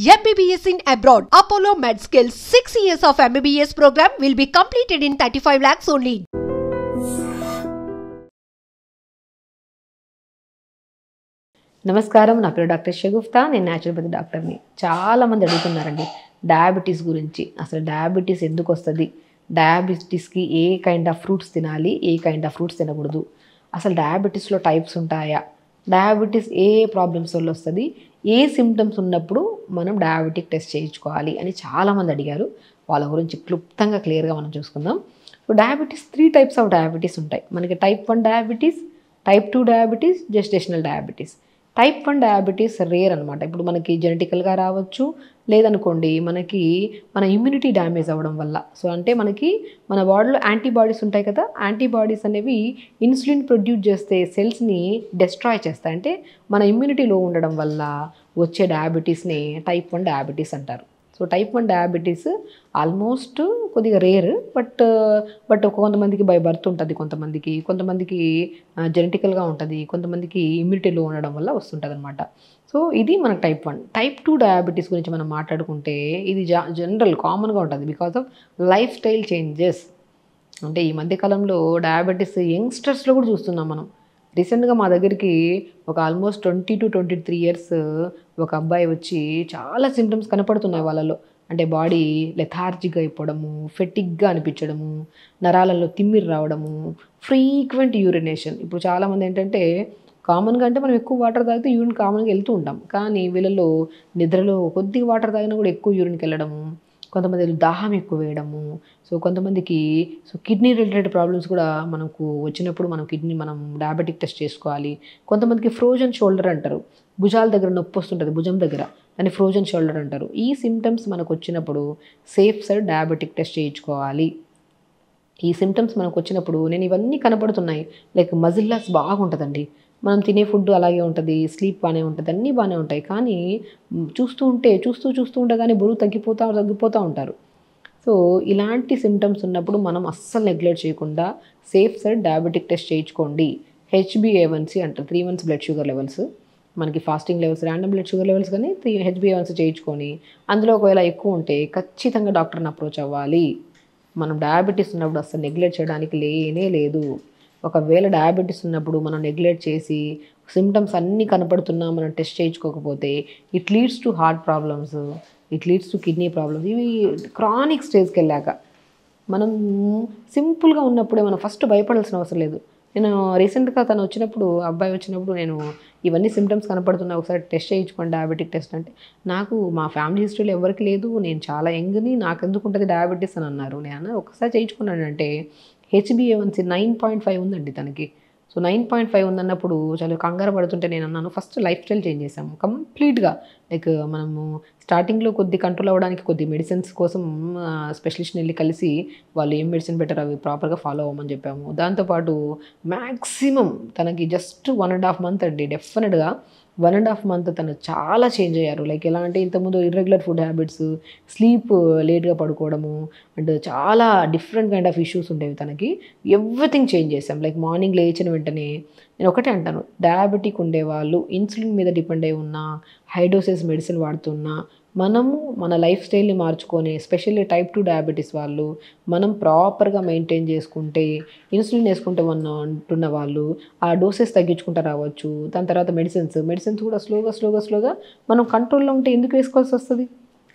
MBBS in abroad. Apollo MedSkill 6 years of MBBS program will be completed in 35 lakhs only. నమస్కారం, నా పేరు doctor Shagufta. నేను naturopathy డాక్టర్ని. చాలామంది అడుగుతున్నారండి డయాబెటీస్ గురించి. అసలు డయాబెటీస్ ఎందుకు వస్తుంది, డయాబెటీస్కి ఏ కైండ్ ఆఫ్ ఫ్రూట్స్ తినాలి, ఏ కైండ్ ఆఫ్ ఫ్రూట్స్ తినకూడదు, అసలు డయాబెటీస్లో టైప్స్ ఉంటాయా, డయాబెటీస్ ఏ ప్రాబ్లమ్స్ వల్ల వస్తుంది, ఏ సిమ్టమ్స్ ఉన్నప్పుడు మనం డయాబెటిక్ టెస్ట్ చేయించుకోవాలి అని చాలామంది అడిగారు. వాళ్ళ గురించి క్లుప్తంగా క్లియర్గా మనం చూసుకుందాం. So diabetes 3 types of diabetes ఉంటాయి మనకి. Type 1 diabetes, type 2 diabetes, gestational diabetes. Type 1 diabetes rare అనమాట. ఇప్పుడు మనకి జెనెటికల్గా రావచ్చు, లేదనుకోండి మనకి మన ఇమ్యూనిటీ డ్యామేజ్ అవ్వడం వల్ల. సో అంటే మనకి మన బాడీలో యాంటీబాడీస్ ఉంటాయి కదా, యాంటీబాడీస్ అనేవి ఇన్సులిన్ ప్రొడ్యూస్ చేస్తే సెల్స్ని డెస్ట్రాయ్ చేస్తాయి. అంటే మన ఇమ్యూనిటీ లో ఉండడం వల్ల వచ్చే డయాబెటీస్ని టైప్ 1 డయాబెటీస్ అంటారు. సో టైప్ 1 డయాబెటీస్ ఆల్మోస్ట్ కొద్దిగా రేర్, బట్ కొంతమందికి బై బర్త్ ఉంటుంది, కొంతమందికి జెనెటికల్గా ఉంటుంది, కొంతమందికి ఇమ్యూనిటీలో ఉండడం వల్ల వస్తుంటుంది అనమాట. సో ఇది మనకు టైప్ 1. టైప్ 2 డయాబెటీస్ గురించి మనం మాట్లాడుకుంటే ఇది జనరల్ కామన్గా ఉంటుంది because of life style changes. అంటే ఈ మధ్యకాలంలో డయాబెటీస్ యంగ్స్టర్స్లో కూడా చూస్తున్నాం మనం. రీసెంట్గా మా దగ్గరికి ఒక ఆల్మోస్ట్ 20 to 23 ఇయర్స్ ఒక అబ్బాయి వచ్చి చాలా సిమ్టమ్స్ కనపడుతున్నాయి వాళ్ళలో. అంటే బాడీ లెథార్జిక్ అయిపోవడము, ఫెటిక్గా అనిపించడము, నరాలలో తిమ్మిరి రావడము, ఫ్రీక్వెంట్ యూరినేషన్. ఇప్పుడు చాలామంది ఏంటంటే కామన్గా అంటే మనం ఎక్కువ వాటర్ తాగితే యూరిన్ కామన్గా వెళ్తూ ఉంటాం, కానీ వీళ్ళలో నిద్రలో కొద్దిగా వాటర్ తాగినా కూడా ఎక్కువ యూరిన్కి వెళ్ళడము, కొంతమంది దాహం ఎక్కువ వేయడము. సో కొంతమందికి కిడ్నీ రిలేటెడ్ ప్రాబ్లమ్స్ కూడా మనకు వచ్చినప్పుడు మనం డయాబెటిక్ టెస్ట్ చేసుకోవాలి. కొంతమందికి ఫ్రోజన్ షోల్డర్ అంటారు, భుజాల దగ్గర నొప్పి వస్తుంటుంది, భుజం దగ్గర, దాన్ని ఫ్రోజన్ షోల్డర్ అంటారు. ఈ సిమ్టమ్స్ మనకు వచ్చినప్పుడు సేఫ్ సైడ్ డయాబెటిక్ టెస్ట్ చేయించుకోవాలి. ఈ సిమ్టమ్స్ మనకు వచ్చినప్పుడు నేను ఇవన్నీ కనపడుతున్నాయి, లైక్ మజిల్ లాస్ బాగుంటుందండి, మనం తినే ఫుడ్ అలాగే ఉంటుంది, స్లీప్ బాగానే ఉంటుంది, అన్నీ బాగానే ఉంటాయి, కానీ చూస్తూ ఉండగానే బరువు తగ్గిపోతూ ఉంటారు. సో ఇలాంటి సిమ్టమ్స్ ఉన్నప్పుడు మనం అస్సలు నెగ్లెక్ట్ చేయకుండా సేఫ్ సైడ్ డయాబెటిక్ టెస్ట్ చేయించుకోండి. HbA1c అంటారు, 3 months బ్లడ్ షుగర్ లెవెల్స్, మనకి fasting levels, random blood sugar levels, కానీ HbA1c చేయించుకొని అందులో ఒకవేళ ఎక్కువ ఉంటే ఖచ్చితంగా డాక్టర్ని అప్రోచ్ అవ్వాలి. మనం డయాబెటీస్ ఉన్నప్పుడు అస్సలు నెగ్లెక్ట్ చేయడానికి లేనే లేదు. ఒకవేళ డయాబెటీస్ ఉన్నప్పుడు మనం నెగ్లెక్ట్ చేసి సిమ్టమ్స్ అన్నీ కనపడుతున్నా మనం టెస్ట్ చేయించుకోకపోతే it leads to heart problems, it leads to kidney problems. ఇవి క్రానిక్ స్టేజ్కి వెళ్ళాక. మనం సింపుల్గా ఉన్నప్పుడే మనం ఫస్ట్ భయపడాల్సిన అవసరం లేదు. నేను రీసెంట్గా అబ్బాయి వచ్చినప్పుడు నేను ఇవన్నీ సిమ్టమ్స్ కనపడుతున్నా, ఒకసారి టెస్ట్ చేయించుకోండి డయాబెటిక్ టెస్ట్ అంటే, నాకు మా ఫ్యామిలీ హిస్టరీలో ఎవరికి లేదు, నేను చాలా యంగ్ని, నాకు ఎందుకు ఉంటుంది డయాబెటీస్ అని అన్నారు. నేను ఒకసారి చేయించుకున్నాను అంటే HbA1c 9.5 ఉందండి తనకి. సో 9.5 ఉందన్నప్పుడు చాలా కంగారు పడుతుంటే నేను అన్నాను, ఫస్ట్ లైఫ్ స్టైల్ చేంజ్ చేసాము కంప్లీట్గా. లైక్ మనము స్టార్టింగ్లో కొద్ది కంట్రోల్ అవ్వడానికి కొద్ది మెడిసిన్స్ కోసం స్పెషలిస్ట్ని వెళ్ళి కలిసి వాళ్ళు ఏం మెడిసిన్ బెటర్ అవి ప్రాపర్గా ఫాలో అవ్వమని చెప్పాము. దాంతోపాటు మ్యాక్సిమం తనకి జస్ట్ 1.5 month అండి, డెఫినెట్గా 1.5 month తను చాలా చేంజ్ అయ్యారు. లైక్ ఎలా అంటే ఇంతకుముందు ఇర్రెగ్యులర్ ఫుడ్ హ్యాబిట్స్, స్లీప్ లేట్గా పడుకోవడము, అండ్ చాలా డిఫరెంట్ కైండ్ ఆఫ్ ఇష్యూస్ ఉండేవి తనకి. ఎవ్రీథింగ్ చేంజ్ చేసాం. లైక్ మార్నింగ్ లేచిన వెంటనే నేను ఒకటే అంటాను, డయాబెటిక్ ఉండేవాళ్ళు, ఇన్సులిన్ మీద డిపెండ్ అయి ఉన్న, హై డోసెస్ మెడిసిన్ వాడుతున్నా, మనము మన లైఫ్ స్టైల్ని మార్చుకొని, ఎస్పెషల్లీ టైప్ 2 డయాబెటీస్ వాళ్ళు మనం ప్రాపర్గా మెయింటైన్ చేసుకుంటే, ఇన్సులిన్ వేసుకుంటే అంటున్న వాళ్ళు ఆ డోసెస్ తగ్గించుకుంటూ రావచ్చు. దాని తర్వాత మెడిసిన్స్ కూడా స్లోగా మనం కంట్రోల్లో ఉంటే ఎందుకు వేసుకోవాల్సి వస్తుంది?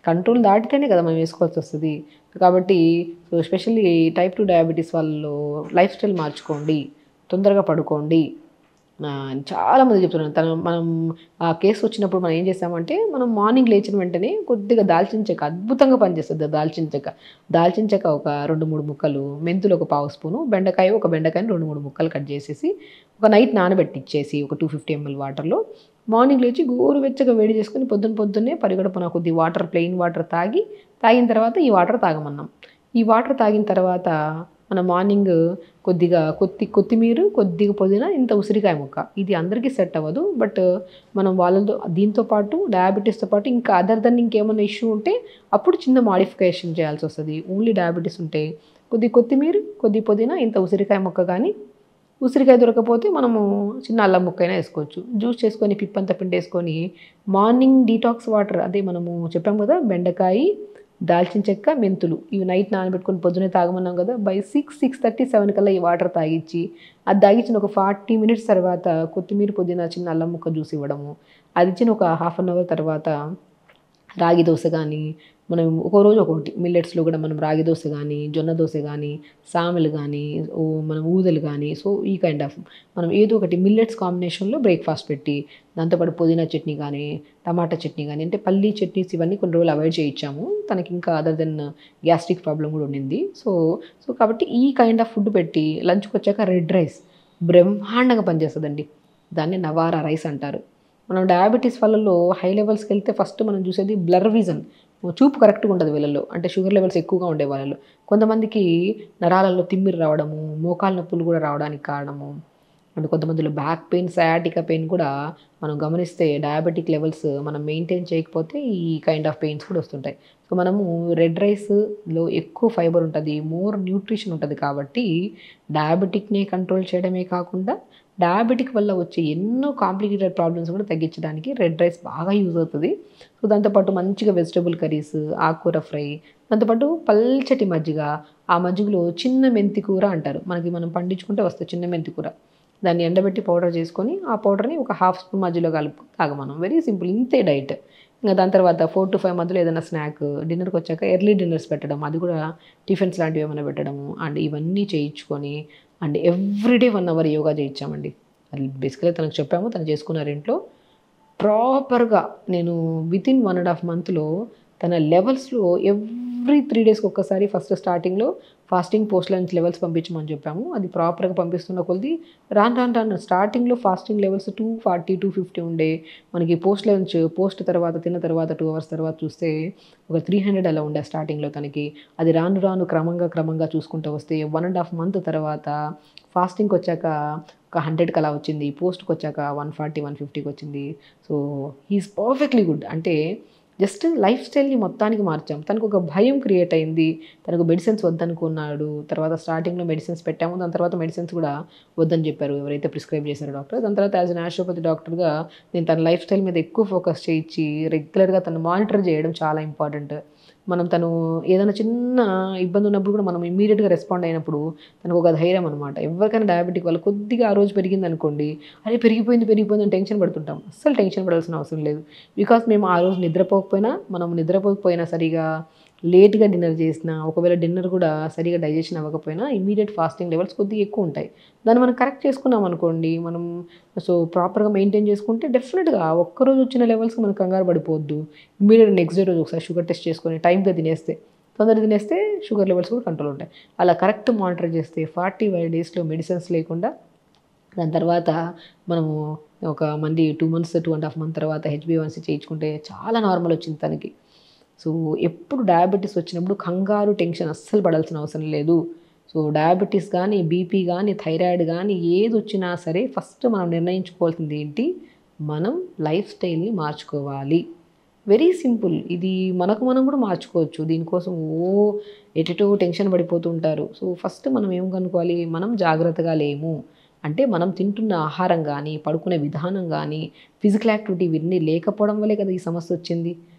కంట్రోల్ దాటితేనే కదా మనం వేసుకోవాల్సి వస్తుంది. కాబట్టి ఎస్పెషల్లీ టైప్ 2 డయాబెటీస్ వాళ్ళు లైఫ్ స్టైల్ మార్చుకోండి, తొందరగా పడుకోండి. చాలామంది చెప్తున్నాను. మనం ఆ కేసు వచ్చినప్పుడు మనం ఏం చేసామంటే, మనం మార్నింగ్ లేచిన వెంటనే కొద్దిగా దాల్చిన చెక్క అద్భుతంగా పనిచేస్తుంది. దాల్చిన చెక్క ఒక 2-3 ముక్కలు, మెంతులు ఒక 1/2 స్పూను, ఒక బెండకాయని 2-3 ముక్కలు కట్ చేసేసి ఒక నైట్ నానబెట్టించేసి ఒక 250 ml వాటర్లో మార్నింగ్ లేచి గోరువెచ్చగా వేడి చేసుకుని పొద్దున్నే పరిగడుపున కొద్ది ప్లెయిన్ వాటర్ తాగిన తర్వాత ఈ వాటర్ తాగమన్నాం. ఈ వాటర్ తాగిన తర్వాత మన మార్నింగ్ కొద్దిగా కొత్తిమీర, కొద్దిగా పుదీనా, ఇంత ఉసిరికాయ ముక్క. ఇది అందరికీ సెట్ అవ్వదు, బట్ మనం వాళ్ళతో దీంతో పాటు డయాబెటీస్తో పాటు ఇంకా అదర్ దెన్ ఇంకేమైనా ఇష్యూ ఉంటే అప్పుడు చిన్న మాడిఫికేషన్ చేయాల్సి వస్తుంది. ఓన్లీ డయాబెటీస్ ఉంటే కొద్దిమీర, కొద్ది పుదీనా, ఇంత ఉసిరికాయ ముక్క కానీ ఉసిరికాయ దొరకకపోతే మనము చిన్న అల్లం ముక్కైనా వేసుకోవచ్చు. జ్యూస్ చేసుకొని పిప్పంతా పిండేసుకొని మార్నింగ్ డీటాక్స్ వాటర్, అదే మనము చెప్పాం కదా, బెండకాయ, దాల్చిన చెక్క, మెంతులు ఇవి నైట్ నానబెట్టుకొని పొద్దునే తాగమన్నాం కదా, బై 6:30, 7 కల్లా ఈ వాటర్ తాగించి, అది తాగించిన ఒక 40 మినిట్స్ తర్వాత కొత్తిమీర, పుదీనా, చిన్న అల్లం ముక్క జ్యూస్ ఇవ్వడము, అది ఇచ్చిన ఒక హాఫ్ అన్ అవర్ తర్వాత రాగి దోశ కానీ, మనం ఒక్కో రోజు ఒక్కొక్కటి మిల్లెట్స్లో కూడా మనం రాగి దోశ కానీ, జొన్న దోశ కానీ, సామెలు కానీ, మనం ఊదలు కానీ, సో ఈ కైండ్ ఆఫ్ మనం ఏదో ఒకటి మిల్లెట్స్ కాంబినేషన్లో బ్రేక్ఫాస్ట్ పెట్టి, దాంతోపాటు పుదీనా చట్నీ కానీ, టమాటా చట్నీ కానీ, అంటే పల్లీ చట్నీస్ ఇవన్నీ కొన్ని రోజులు అవాయిడ్ చేయించాము. తనకి ఇంకా అదర్ దెన్ గ్యాస్ట్రిక్ ప్రాబ్లం కూడా ఉండింది. సో కాబట్టి ఈ కైండ్ ఆఫ్ ఫుడ్ పెట్టి లంచ్కి వచ్చాక రెడ్ రైస్ బ్రహ్మాండంగా పనిచేస్తుందండి. దాన్ని నవారా రైస్ అంటారు. మనం డయాబెటీస్ వాళ్ళలో హై లెవెల్స్కి వెళ్తే ఫస్ట్ మనం చూసేది బ్లర్ విజన్, చూపు కరెక్ట్గా ఉంటుంది వీళ్ళలో, అంటే షుగర్ లెవెల్స్ ఎక్కువగా ఉండే వాళ్ళలో. కొంతమందికి నరాలలో తిమ్మిరి రావడము, మోకాలు నొప్పులు కూడా రావడానికి కారణము, అండ్ కొంతమందిలో బ్యాక్ పెయిన్, సయాటికా పెయిన్ కూడా మనం గమనిస్తే డయాబెటిక్ లెవెల్స్ మనం మెయింటైన్ చేయకపోతే ఈ కైండ్ ఆఫ్ పెయిన్స్ కూడా వస్తుంటాయి. సో మనము రెడ్ రైస్లో ఎక్కువ ఫైబర్ ఉంటుంది, మోర్ న్యూట్రిషన్ ఉంటుంది. కాబట్టి డయాబెటిక్ని కంట్రోల్ చేయడమే కాకుండా డయాబెటిక్ వల్ల వచ్చే ఎన్నో కాంప్లికేటెడ్ ప్రాబ్లమ్స్ కూడా తగ్గించడానికి రెడ్ రైస్ బాగా యూజ్ అవుతుంది. సో దాంతోపాటు మంచిగా వెజిటబుల్ కర్రీస్, ఆకుకూర ఫ్రై, దాంతోపాటు పల్చటి మజ్జిగ, ఆ మజ్జిగలో చిన్న మెంతి కూర అంటారు, మనం పండించుకుంటే వస్తే చిన్న మెంతి కూర, దాన్ని ఎండబెట్టి పౌడర్ చేసుకొని ఆ పౌడర్ని ఒక హాఫ్ స్పూన్ మధ్యలో కలుపు తాగమనం. వెరీ సింపుల్, ఇంతే డైట్. ఇంకా దాని తర్వాత 4 to 5 మధ్యలో ఏదైనా స్నాక్, డిన్నర్కి వచ్చాక ఎర్లీ డిన్నర్స్ పెట్టడం, అది కూడా టిఫిన్స్ లాంటివి ఏమైనా పెట్టడము, అండ్ ఇవన్నీ చేయించుకొని అండ్ ఎవ్రీడే 1 hour యోగా చేయించామండి. అది బేసికల్గా తనకు చెప్పాము, తను చేసుకున్నారు ఇంట్లో ప్రాపర్గా. నేను వితిన్ 1.5 monthలో తన లెవెల్స్లో ఎవ్రీ 3 daysకి ఒక్కసారి ఫస్ట్ స్టార్టింగ్లో ఫాస్టింగ్ పోస్ట్ లంచ్ లెవెల్స్ పంపించమని చెప్పాము. అది ప్రాపర్గా పంపిస్తున్న కొద్ది రాను స్టార్టింగ్లో ఫాస్టింగ్ లెవెల్స్ 240, 250 ఉండే, మనకి పోస్ట్ తర్వాత తిన్న తర్వాత 2 hours తర్వాత చూస్తే ఒక 300 అలా ఉండే స్టార్టింగ్లో తనకి. అది రాను క్రమంగా చూసుకుంటూ వస్తే 1.5 month తర్వాత ఫాస్టింగ్కి వచ్చాక ఒక 100కి అలా వచ్చింది, పోస్ట్కి వచ్చాక 140, 150కి వచ్చింది. So he is perfectly good. అంటే జస్ట్ లైఫ్ స్టైల్ని మొత్తానికి మార్చాం. తనకు ఒక భయం క్రియేట్ అయింది, తనకు మెడిసిన్స్ వద్దనుకున్నాడు. తర్వాత స్టార్టింగ్లో మెడిసిన్స్ పెట్టాము, దాని తర్వాత మెడిసిన్స్ కూడా వద్దని చెప్పారు ఎవరైతే ప్రిస్క్రైబ్ చేశారో డాక్టర్. దాని తర్వాత యాజ్ అ న్యాచురోపతి డాక్టర్గా నేను తన లైఫ్ స్టైల్ మీద ఎక్కువ ఫోకస్ చేయించి రెగ్యులర్గా తను మానిటర్ చేయడం చాలా ఇంపార్టెంట్. తను ఏదైనా చిన్న ఇబ్బంది ఉన్నప్పుడు కూడా మనం ఇమీడియట్గా రెస్పాండ్ అయినప్పుడు తనకు ఒక ధైర్యం అనమాట. ఎవరికైనా డయాబెటిక్ వల్ల కొద్దిగా ఆ రోజు పెరిగింది అనుకోండి, అరే పెరిగిపోయింది అని టెన్షన్ పడుతుంటాం. అస్సలు టెన్షన్ పడాల్సిన అవసరం లేదు. బికాస్ మేము ఆ రోజు నిద్రపోకపోయినా సరిగా లేట్గా డిన్నర్ చేసినా, ఒకవేళ డిన్నర్ కూడా సరిగా డైజెషన్ అవ్వకపోయినా ఇమీడియట్ ఫాస్టింగ్ లెవెల్స్ కొద్దిగా ఎక్కువ ఉంటాయి. దాన్ని మనం కరెక్ట్ చేసుకున్నాం అనుకోండి, మనం సో ప్రాపర్గా మెయింటైన్ చేసుకుంటే డెఫినెట్గా ఒక్కరోజు వచ్చిన లెవెల్స్కి మనం కంగారు పడిపోవద్దు. ఇమీడియట్ నెక్స్ట్ డే రోజు ఒకసారి షుగర్ టెస్ట్ చేసుకొని టైంగా తొందరగా తినేస్తే షుగర్ లెవెల్స్ కూడా కంట్రోల్ ఉంటాయి. అలా కరెక్ట్ మానిటర్ చేస్తే 45 daysలో మెడిసిన్స్ లేకుండా, దాని తర్వాత మనము ఒక 2 months, 2.5 months తర్వాత HbA1c చేయించుకుంటే చాలా నార్మల్ వచ్చింది తనకి. సో ఎప్పుడు డయాబెటీస్ వచ్చినప్పుడు కంగారు, టెన్షన్ అస్సలు పడాల్సిన అవసరం లేదు. సో డయాబెటీస్ కానీ, బీపీ కానీ, థైరాయిడ్ కానీ ఏది వచ్చినా సరే ఫస్ట్ మనం నిర్ణయించుకోవాల్సింది ఏంటి, మనం లైఫ్ స్టైల్ని మార్చుకోవాలి. Very simple. ఇది మనం కూడా మార్చుకోవచ్చు. దీనికోసం ఎటో టెన్షన్ పడిపోతుంటారు. సో ఫస్ట్ మనం ఏం కనుక్కోవాలి, మనం జాగ్రత్తగా లేము అంటే మనం తింటున్న ఆహారం కానీ, పడుకునే విధానం కానీ, ఫిజికల్ యాక్టివిటీ ఇవన్నీ లేకపోవడం వల్లే కదా ఈ సమస్య వచ్చింది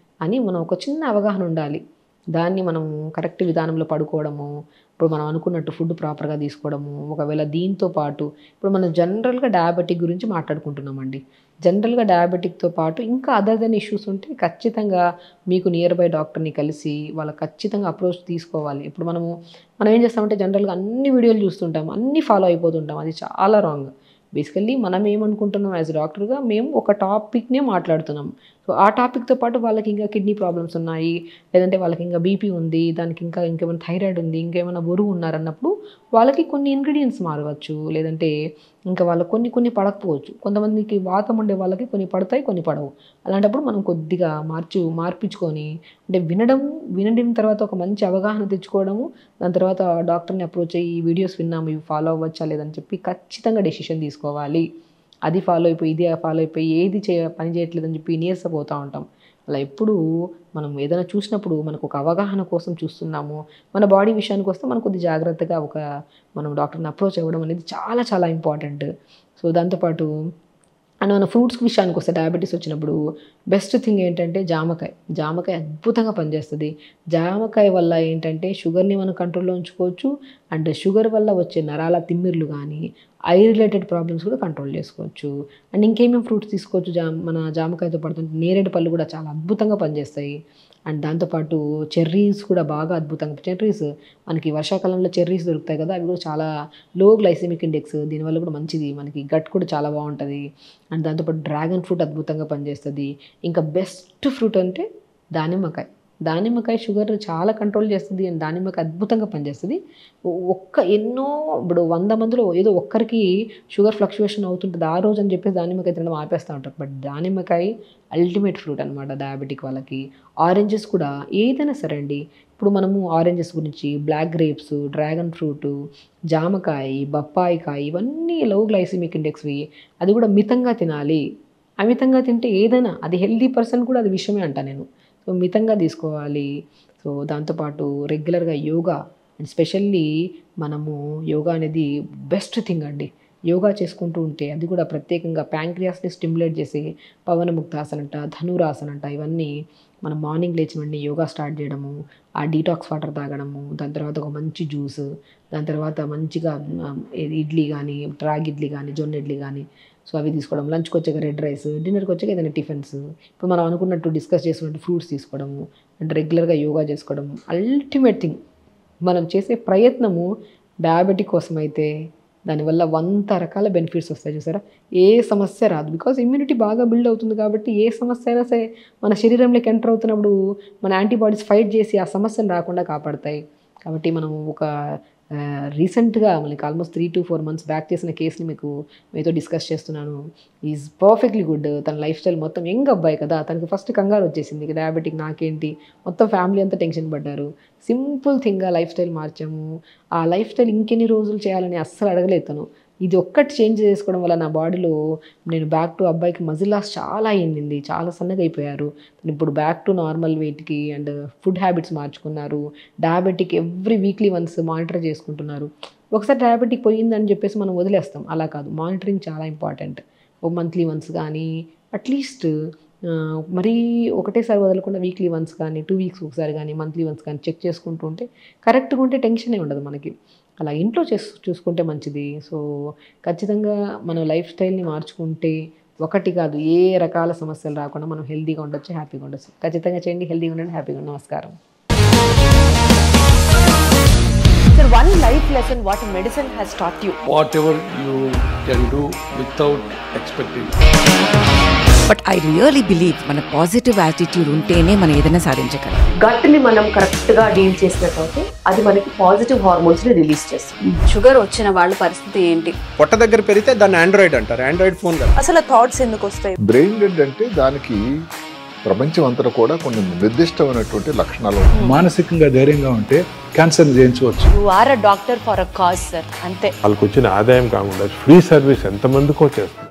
అని మనం ఒక చిన్న అవగాహన ఉండాలి. దాన్ని మనం కరెక్ట్ విధానంలో పడుకోవడము, ఇప్పుడు మనం అనుకున్నట్టు ఫుడ్ ప్రాపర్గా తీసుకోవడము, ఒకవేళ దీంతో పాటు ఇప్పుడు మనం జనరల్గా డయాబెటిక్ గురించి మాట్లాడుకుంటున్నామండి. జనరల్గా డయాబెటిక్తో పాటు ఇంకా అదర్ దెన్ ఇష్యూస్ ఉంటే ఖచ్చితంగా మీకు నియర్ బై డాక్టర్ని కలిసి వాళ్ళకి ఖచ్చితంగా అప్రోచ్ తీసుకోవాలి. ఇప్పుడు మనం ఏం చేస్తామంటే జనరల్గా అన్ని వీడియోలు చూస్తుంటాం, అన్నీ ఫాలో అయిపోతుంటాం. అది చాలా రాంగ్. బేసికల్లీ మనం ఏమనుకుంటున్నాం యాజ్ డాక్టర్గా, మేము ఒక టాపిక్నే మాట్లాడుతున్నాం. సో ఆ టాపిక్తో పాటు వాళ్ళకి ఇంకా కిడ్నీ ప్రాబ్లమ్స్ ఉన్నాయి, లేదంటే వాళ్ళకి ఇంకా బీపీ ఉంది, దానికి ఇంకేమైనా థైరాయిడ్ ఉంది, ఇంకేమైనా బరువు ఉన్నారన్నప్పుడు వాళ్ళకి కొన్ని ఇంగ్రీడియంట్స్ మారవచ్చు, లేదంటే ఇంకా వాళ్ళకి కొన్ని పడకపోవచ్చు. కొంతమందికి వాతం ఉండే వాళ్ళకి కొన్ని పడతాయి, కొన్ని పడవు. అలాంటప్పుడు మనం కొద్దిగా మార్పించుకొని అంటే వినడం తర్వాత ఒక మంచి అవగాహన తెచ్చుకోవడము, దాని తర్వాత డాక్టర్ని అప్రోచ్ అయ్యి ఈ వీడియోస్ విన్నాము, ఇవి ఫాలో అవ్వచ్చా లేదని చెప్పి ఖచ్చితంగా డెసిషన్ తీసుకోవాలి. అది ఫాలో అయిపోయి ఏది పని చేయట్లేదని చెప్పి నీరసపోతూ ఉంటాం. అలా ఎప్పుడు మనం ఏదైనా చూసినప్పుడు మనకు ఒక అవగాహన కోసం చూస్తున్నాము, మన బాడీ విషయానికి వస్తే మనం కొద్ది జాగ్రత్తగా మనం డాక్టర్ని అప్రోచ్ అవ్వడం అనేది చాలా చాలా ఇంపార్టెంట్. సో దాంతోపాటు అండ్ మన ఫ్రూట్స్ విషయానికి వస్తే డయాబెటీస్ వచ్చినప్పుడు బెస్ట్ థింగ్ ఏంటంటే జామకాయ అద్భుతంగా పనిచేస్తుంది. జామకాయ వల్ల ఏంటంటే షుగర్ని మనం కంట్రోల్లో ఉంచుకోవచ్చు, అండ్ షుగర్ వల్ల వచ్చే నరాల తిమ్మిర్లు కానీ ఐ రిలేటెడ్ ప్రాబ్లమ్స్ కూడా కంట్రోల్ చేసుకోవచ్చు. అండ్ ఇంకేమేమి ఫ్రూట్స్ తీసుకోవచ్చు మన జామకాయతో పడుతుంటే నేరేడు పళ్ళు కూడా చాలా అద్భుతంగా పనిచేస్తాయి. అండ్ దాంతోపాటు చెర్రీస్ కూడా బాగా అద్భుతంగా, చెర్రీస్ మనకి వర్షాకాలంలో చెర్రీస్ దొరుకుతాయి కదా, అవి కూడా చాలా లో గ్లైసెమిక్ ఇండెక్స్, దీనివల్ల కూడా మంచిది, మనకి గట్ కూడా చాలా బాగుంటుంది. అండ్ దాంతోపాటు డ్రాగన్ ఫ్రూట్ అద్భుతంగా పనిచేస్తుంది. ఇంకా బెస్ట్ ఫ్రూట్ అంటే దానిమ్మకాయ షుగర్ చాలా కంట్రోల్ చేస్తుంది, అండ్ దానిమ్మకాయ అద్భుతంగా పనిచేస్తుంది. ఇప్పుడు 100 మందిలో ఏదో ఒక్కరికి షుగర్ ఫ్లక్చువేషన్ అవుతుంటుంది ఆ రోజు అని చెప్పేసి దానిమ్మకాయ తినడం ఆపేస్తూ ఉంటారు. బట్ దానిమ్మకాయ అల్టిమేట్ ఫ్రూట్ అనమాట డయాబెటిక్ వాళ్ళకి. ఆరెంజెస్ కూడా ఏదైనా సరే అండి, ఇప్పుడు మనము ఆరెంజెస్ గురించి, బ్లాక్ గ్రేప్స్, డ్రాగన్ ఫ్రూటు, జామకాయ, బొప్పాయికాయ ఇవన్నీ లో గ్లైసిమిక్ ఇండెక్స్వి, అది కూడా మితంగా తినాలి. అమితంగా తింటే ఏదైనా అది హెల్దీ పర్సన్ కూడా అది విషయమే అంట నేను. సో మితంగా తీసుకోవాలి. సో దాంతోపాటు రెగ్యులర్గా యోగా, అండ్ స్పెషల్లీ మనము యోగా అనేది బెస్ట్ థింగ్ అండి. యోగా చేసుకుంటూ ఉంటే అది కూడా ప్రత్యేకంగా ప్యాంక్రియాస్ని స్టిమ్యులేట్ చేసి పవనముక్తాసన అంట, ధనురాసన అంట, ఇవన్నీ మనం మార్నింగ్ లేచిన వెంటనే యోగా స్టార్ట్ చేయడము, ఆ డీటాక్స్ వాటర్ తాగడము, దాని తర్వాత ఒక మంచి జ్యూస్, దాని తర్వాత మంచిగా ఇడ్లీ కానీ, రాగి ఇడ్లీ కానీ, జొన్న ఇడ్లీ కానీ, సో అవి తీసుకోవడం, లంచ్కి వచ్చాక రెడ్ రైస్, డిన్నర్కి వచ్చాక ఏదైనా టిఫిన్స్, ఇప్పుడు మనం అనుకున్నట్టు డిస్కస్ చేసుకున్నట్టు ఫ్రూట్స్ తీసుకోవడము, అండ్ రెగ్యులర్గా యోగా చేసుకోవడము. అల్టిమేట్ థింగ్ మనం చేసే ప్రయత్నము డయాబెటిక్ కోసం అయితే దానివల్ల 100 రకాల బెనిఫిట్స్ వస్తాయి. చూసారా, ఏ సమస్య రాదు, బికాజ్ ఇమ్యూనిటీ బాగా బిల్డ్ అవుతుంది కాబట్టి ఏ సమస్య అయినా సరే మన శరీరంలోకి ఎంటర్ అవుతున్నప్పుడు మన యాంటీబాడీస్ ఫైట్ చేసి ఆ సమస్యను రాకుండా కాపాడతాయి. కాబట్టి మనం రీసెంట్గా మనకి ఆల్మోస్ట్ 3 to 4 months బ్యాక్ చేసిన కేసుని మీతో డిస్కస్ చేస్తున్నాను. Is perfectly good. తన లైఫ్ స్టైల్ మొత్తం యంగ్ అబ్బాయి కదా, తనకి ఫస్ట్ కంగారు వచ్చేసింది డయాబెటిక్ నాకేంటి, మొత్తం ఫ్యామిలీ అంతా టెన్షన్ పడ్డారు. సింపుల్ థింగ్గా లైఫ్ స్టైల్ మార్చాము. ఆ లైఫ్ స్టైల్ ఇంకెన్ని రోజులు చేయాలని అస్సలు అడగలేదు తను. ఇది ఒక్కటి చేంజ్ చేసుకోవడం వల్ల నా బాడీలో నేను బ్యాక్ టు అబ్బాయికి మజిల్ లాస్ చాలా అయ్యింది, చాలా సన్నగా అయిపోయారు. ఇప్పుడు బ్యాక్ టు నార్మల్ వెయిట్కి, అండ్ ఫుడ్ హ్యాబిట్స్ మార్చుకున్నారు. Diabetic every weekly once monitor చేసుకుంటున్నారు. ఒకసారి డయాబెటిక్ పోయిందని చెప్పేసి మనం వదిలేస్తాం, అలా కాదు, మానిటరింగ్ చాలా ఇంపార్టెంట్. ఒక మంత్లీ వన్స్ కానీ, అట్లీస్ట్ మరీ ఒకటేసారి వదలకుండా వీక్లీ వన్స్ కానీ, 2 weeks ఒకసారి కానీ, మంత్లీ వన్స్ కానీ చెక్ చేసుకుంటూ ఉంటే కరెక్ట్గా ఉంటే టెన్షనే ఉండదు మనకి. అలా ఇంట్లో చూసుకుంటే మంచిది. సో ఖచ్చితంగా మన లైఫ్ స్టైల్ని మార్చుకుంటే ఒకటి కాదు, ఏ రకాల సమస్యలు రాకుండా మనం హెల్తీగా ఉండొచ్చు, హ్యాపీగా ఉండొచ్చు. ఖచ్చితంగా చేయండి, హెల్తీగా ఉండండి, హ్యాపీగా ఉండండి. నమస్కారం. Sir, one life lesson what medicine has taught you. Whatever you can do without expecting. But I really believe మన పాజిటివ్ యాటిట్యూడ్ ఉంటేనే మనం ఏదైనా సాధించగలం. గట్ని మనం కరెక్ట్గా డీల్ చేసినట్లయితే అది మనకి పాజిటివ్ హార్మోన్స్ని రిలీజ్ చేస్తుంది. షుగర్ వచ్చిన వాళ్ళ పరిస్థితి ఏంటి? పొట్ట దగ్గర పెరిగితే దాన్ని ఆండ్రాయిడ్ అంటారు, ఆండ్రాయిడ్ ఫోన్ కదా. అసలు థాట్స్ ఎందుకు వస్తాయి? బ్రెయిన్ డెడ్ అంటే దానికి ప్రపంచం అంతా కూడా కొన్ని నిర్దిష్టమైనటువంటి లక్షణాలు. మానసికంగా ధైర్యంగా ఉంటే క్యాన్సర్ జయించవచ్చు. You are a doctor for a cause sir, అంతే. వాళ్ళకి వచ్చిన ఆదాయం కాకుండా ఫ్రీ సర్వీస్ ఎంతమందికో చేస్తారు.